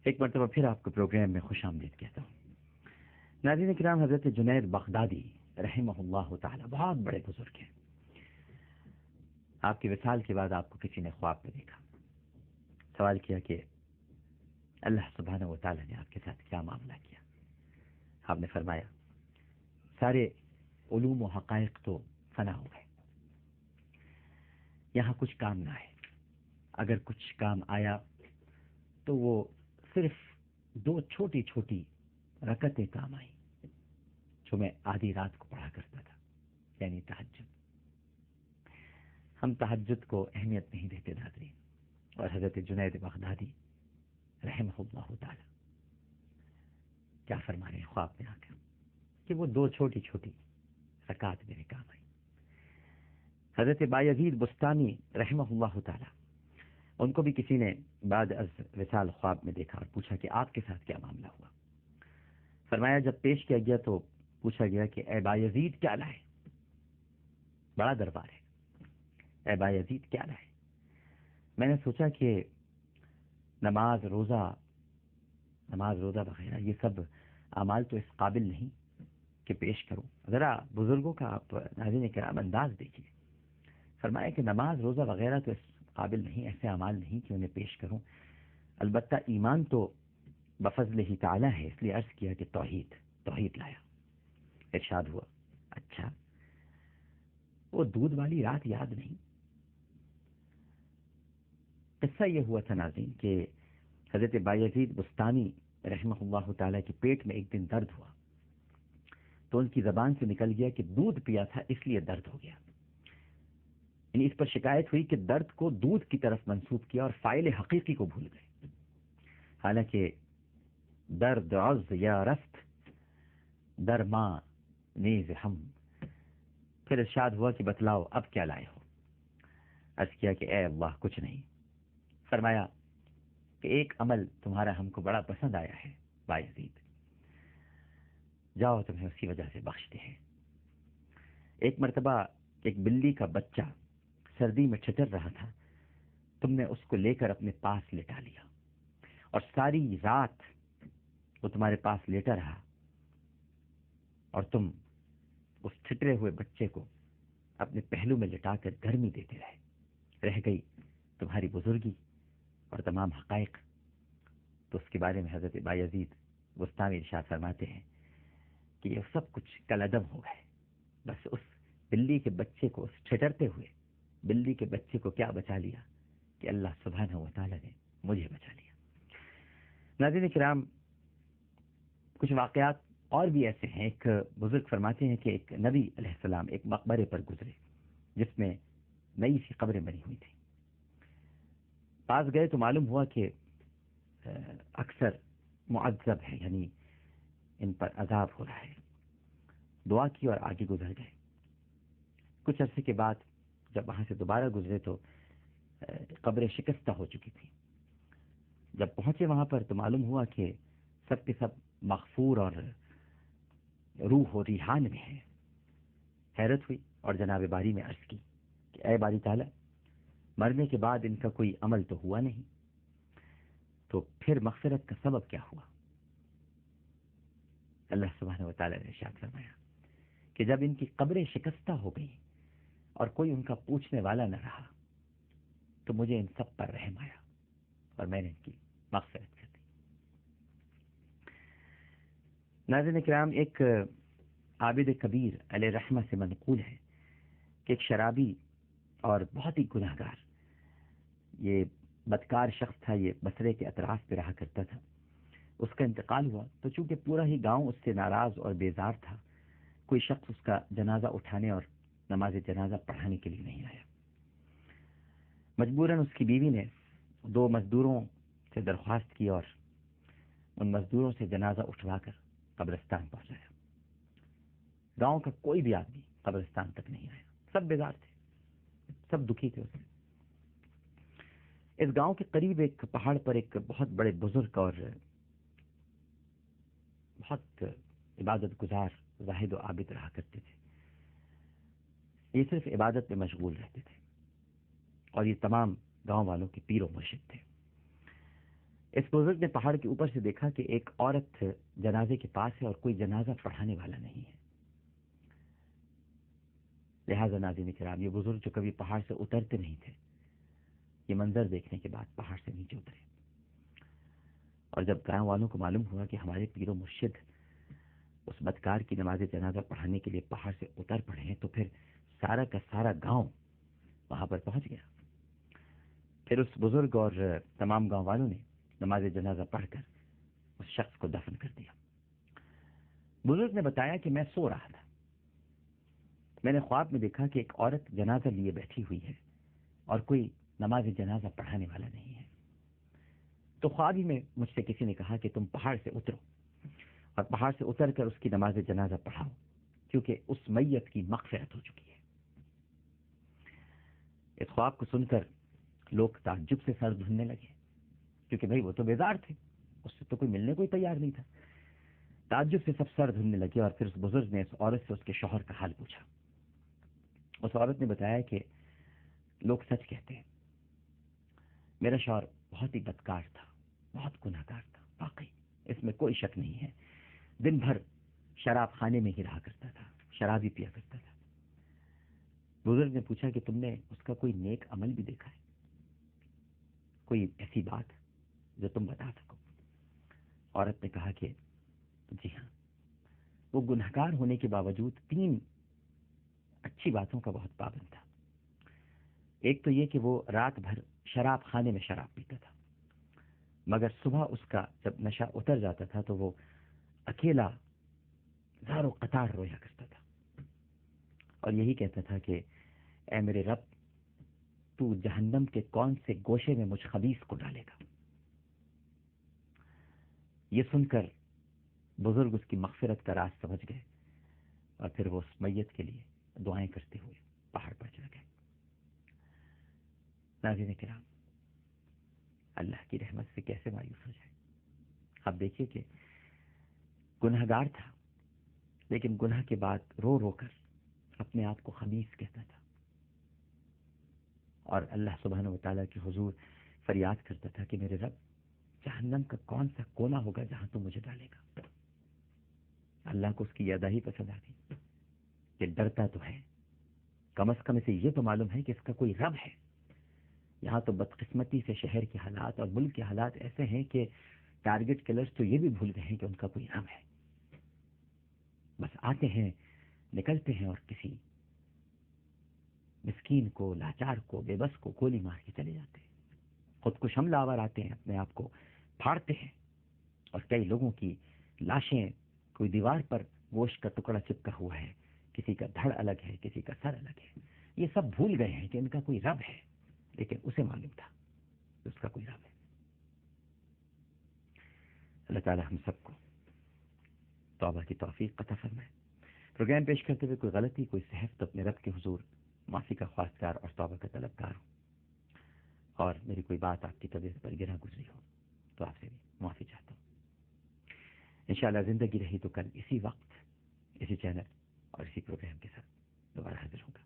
ایک مرتبہ پھر آپ کو پروگرام میں خوش آمدید کہتا ہوں۔ ناظرین کرام، حضرت جنید بغدادی رحمہ اللہ تعالی بہت بڑے بزرگ ہیں۔ آپ کی وصال کے بعد آپ کو کسی نے خواب میں دیکھا، سوال کیا کہ اللہ سبحانہ و تعالی نے آپ کے ساتھ کیا معاملہ کیا؟ آپ نے فرمایا سارے علوم و حقائق تو فنا ہو گئے، یہاں کچھ کام نہ ہے، اگر کچھ کام آیا تو وہ صرف 2 چھوٹی چھوٹی رکعتیں کام آئیں جو میں آدھی رات کو پڑھا کرتا تھا، یعنی تہجد۔ ہم تہجد کو اہمیت نہیں دیتے ناظرین، اور حضرت جنید بغدادی رحمہ اللہ تعالی کیا فرما رہے ہیں خواب میں آ کر کہ وہ 2 چھوٹی چھوٹی رکعت میرے کام آئی۔ حضرت بایزید بستانی رحمہ اللہ تعالی، ان کو بھی کسی نے بعد از وصال خواب میں دیکھا اور پوچھا کہ آپ کے ساتھ کیا معاملہ ہوا؟ فرمایا جب پیش کیا گیا تو پوچھا گیا کہ اے بایزید کیا لائے؟ بڑا دربار ہے، اے بایزید کیا لائے؟ میں نے سوچا کہ نماز روزہ وغیرہ یہ سب اعمال تو اس قابل نہیں کہ پیش کروں۔ ذرا بزرگوں کا آپ ناظرین کرام انداز دیکھیے، فرمایا کہ نماز روزہ وغیرہ تو اس قابل نہیں، ایسے اعمال نہیں کہ انہیں پیش کروں، البتہ ایمان تو بفضل ہی تعالی ہے، اس لیے عرض کیا کہ توحید لایا۔ ارشاد ہوا اچھا وہ دودھ والی رات یاد نہیں؟ قصہ یہ ہوا تھا ناظرین کہ حضرت بایزید بستانی رحمہ اللہ تعالیٰ کے پیٹ میں ایک دن درد ہوا تو ان کی زبان سے نکل گیا کہ دودھ پیا تھا اس لیے درد ہو گیا، یعنی اس پر شکایت ہوئی کہ درد کو دودھ کی طرف منسوب کیا اور فاعل حقیقی کو بھول گئے، حالانکہ درد عز یا رست در ماں نیز ہم۔ پھر ارشاد ہوا کہ بتلاؤ اب کیا لائے ہو؟ عرض کیا کہ اے اللہ کچھ نہیں۔ فرمایا کہ ایک عمل تمہارا ہم کو بڑا پسند آیا ہے بایزید، جاؤ تمہیں اسی وجہ سے بخشتے ہیں۔ ایک مرتبہ ایک بلی کا بچہ سردی میں ٹھٹر رہا تھا، تم نے اس کو لے کر اپنے پاس لٹا لیا اور ساری رات وہ تمہارے پاس لیٹا رہا، اور تم اس ٹھٹرے ہوئے بچے کو اپنے پہلو میں لٹا کر گرمی دیتے رہ گئی تمہاری بزرگی اور تمام حقائق۔ تو اس کے بارے میں حضرت بایزید بستانی ارشاد فرماتے ہیں کہ یہ سب کچھ کالعدم ہو گئے، بس اس بلی کے بچے کو، اس ٹھٹرتے ہوئے بلی کے بچے کو کیا بچا لیا کہ اللہ سبحانہ و تعالی نے مجھے بچا لیا۔ ناظرین کرام، کچھ واقعات اور بھی ایسے ہیں۔ ایک بزرگ فرماتے ہیں کہ ایک نبی علیہ السلام ایک مقبرے پر گزرے جس میں نئی سی قبریں بنی ہوئی تھیں، پاس گئے تو معلوم ہوا کہ اکثر معذب ہے، یعنی ان پر عذاب ہو رہا ہے۔ دعا کی اور آگے گزر گئے۔ کچھ عرصے کے بعد جب وہاں سے دوبارہ گزرے تو قبریں شکستہ ہو چکی تھی۔ جب پہنچے وہاں پر تو معلوم ہوا کہ سب کے سب مغفور اور روح و ریحان میں ہیں۔ حیرت ہوئی اور جناب باری میں عرض کی کہ اے باری تعالی، مرنے کے بعد ان کا کوئی عمل تو ہوا نہیں، تو پھر مغفرت کا سبب کیا ہوا؟ اللہ سبحانہ و تعالی نے ارشاد فرمایا کہ جب ان کی قبریں شکستہ ہو گئی اور کوئی ان کا پوچھنے والا نہ رہا تو مجھے ان سب پر رحم آیا اور میں نے ان کی مغفرت کر دی۔ ناظرین کرام، ایک عابد کبیر علیہ رحمہ سے منقول ہے کہ ایک شرابی اور بہت ہی گناہ گار، یہ بدکار شخص تھا، یہ بصرے کے اطراف پہ رہا کرتا تھا۔ اس کا انتقال ہوا تو چونکہ پورا ہی گاؤں اس سے ناراض اور بیزار تھا، کوئی شخص اس کا جنازہ اٹھانے اور نماز جنازہ پڑھانے کے لیے نہیں آیا۔ مجبوراً اس کی بیوی نے 2 مزدوروں سے درخواست کی اور ان مزدوروں سے جنازہ اٹھوا کر قبرستان پہنچایا۔ گاؤں کا کوئی بھی آدمی قبرستان تک نہیں آیا، سب بیزار تھے، سب دکھی تھے اس سے۔ اس گاؤں کے قریب ایک پہاڑ پر ایک بہت بڑے بزرگ اور بہت عبادت گزار زاہد و عابد رہا کرتے تھے۔ یہ صرف عبادت میں مشغول رہتے تھے اور یہ تمام گاؤں والوں کے پیر و مرشد تھے۔ اس بزرگ نے پہاڑ کے اوپر سے دیکھا کہ ایک عورت جنازے کے پاس ہے اور کوئی جنازہ پڑھانے والا نہیں ہے. لہٰذا ناظرین کرام، یہ بزرگ جو کبھی پہاڑ سے اترتے نہیں تھے، یہ منظر دیکھنے کے بعد پہاڑ سے نیچے اترے. اور جب گاؤں والوں کو معلوم ہوا کہ ہمارے پیر و مرشد اس بدکار کی نماز جنازہ پڑھانے کے لیے پہاڑ سے اتر پڑے ہیں، تو پھر سارا کا سارا گاؤں وہاں پر پہنچ گیا. پھر اس بزرگ اور تمام گاؤں والوں نے نماز جنازہ پڑھ کر اس شخص کو دفن کر دیا. بزرگ نے بتایا کہ میں سو رہا تھا، میں نے خواب میں دیکھا کہ ایک عورت جنازہ لیے بیٹھی ہوئی ہے اور کوئی نماز جنازہ پڑھانے والا نہیں ہے. تو خواب ہی میں مجھ سے کسی نے کہا کہ تم پہاڑ سے اترو اور پہاڑ سے اتر کر اس کی نماز جنازہ پڑھاؤ، کیونکہ اس میت کی مغفرت ہو چکی ہے. اس خواب کو سن کر لوگ تعجب سے سر دھننے لگے، کیونکہ بھائی وہ تو بیدار تھے، اس سے تو کوئی ملنے کو تیار نہیں تھا. تعجب سے سب سر دھننے لگے اور پھر اس بزرگ نے اس عورت سے اس کے شوہر کا حال پوچھا. اس عورت نے بتایا کہ لوگ سچ کہتے ہیں، میرا شوہر بہت ہی بدکار تھا، بہت گناہگار تھا، واقعی اس میں کوئی شک نہیں ہے. دن بھر شراب خانے میں ہی رہا کرتا تھا، شراب ہی پیا کرتا تھا. بزرگ نے پوچھا کہ تم نے اس کا کوئی نیک عمل بھی دیکھا ہے، کوئی ایسی بات جو تم بتا سکو؟ عورت نے کہا کہ جی ہاں، وہ گنہگار ہونے کے باوجود 3 اچھی باتوں کا بہت پابند تھا. ایک تو یہ کہ وہ رات بھر شراب خانے میں شراب پیتا تھا، مگر صبح اس کا جب نشہ اتر جاتا تھا تو وہ اکیلا زار و قطار رویا کرتا تھا اور یہی کہتا تھا کہ اے میرے رب، تو جہنم کے کون سے گوشے میں مجھ خبیث کو ڈالے گا؟ یہ سن کر بزرگ اس کی مغفرت کا راز سمجھ گئے اور پھر وہ اس میت کے لیے دعائیں کرتے ہوئے پہاڑ پر چڑھ گئے. ناظرین کرام، اللہ کی رحمت سے کیسے مایوس ہو جائے. آپ دیکھیے کہ گنہگار تھا، لیکن گناہ کے بعد رو رو کر اپنے آپ کو خبیث کہتا تھا اور اللہ سبحانہ و تعالیٰ کے حضور فریاد کرتا تھا کہ میرے رب، جہنم کا کون سا کونا ہوگا جہاں تو مجھے ڈالے گا؟ اللہ کو اس کی یاد ہی پسند آ گئی کہ ڈرتا تو ہے، کم از کم اسے یہ تو معلوم ہے کہ اس کا کوئی رب ہے. یہاں تو بدقسمتی سے شہر کے حالات اور ملک کے حالات ایسے ہیں کہ ٹارگٹ کلرز تو یہ بھی بھول گئے ہیں کہ ان کا کوئی رب ہے. بس آتے ہیں، نکلتے ہیں اور کسی مسکین کو، لاچار کو، بے بس کو گولی مار کے چلے جاتے ہیں. خود کش حملہ آور آتے ہیں، اپنے آپ کو پھاڑتے ہیں اور کئی لوگوں کی لاشیں کوئی دیوار پر گوشت کا ٹکڑا چپکا ہوا ہے، کسی کا دھڑ الگ ہے، کسی کا سر الگ ہے. یہ سب بھول گئے ہیں کہ ان کا کوئی رب ہے، لیکن اسے معلوم تھا کہ اس کا کوئی رب ہے. اللہ تعالی ہم سب کو توبہ کی توفیق عطا فرمائے. پروگرام پیش کرتے ہوئے کوئی غلطی، کوئی سہو تو اپنے رب کے حضور معافی کا خواستگار اور توبہ کا طلبگار ہوں، اور میری کوئی بات آپ کی طبیعت پر گرا گزری ہو تو آپ سے بھی معافی چاہتا ہوں. انشاءاللہ زندگی رہی تو کل اسی وقت، اسی چینل اور اسی پروگرام کے ساتھ دوبارہ حاضر ہوں گا.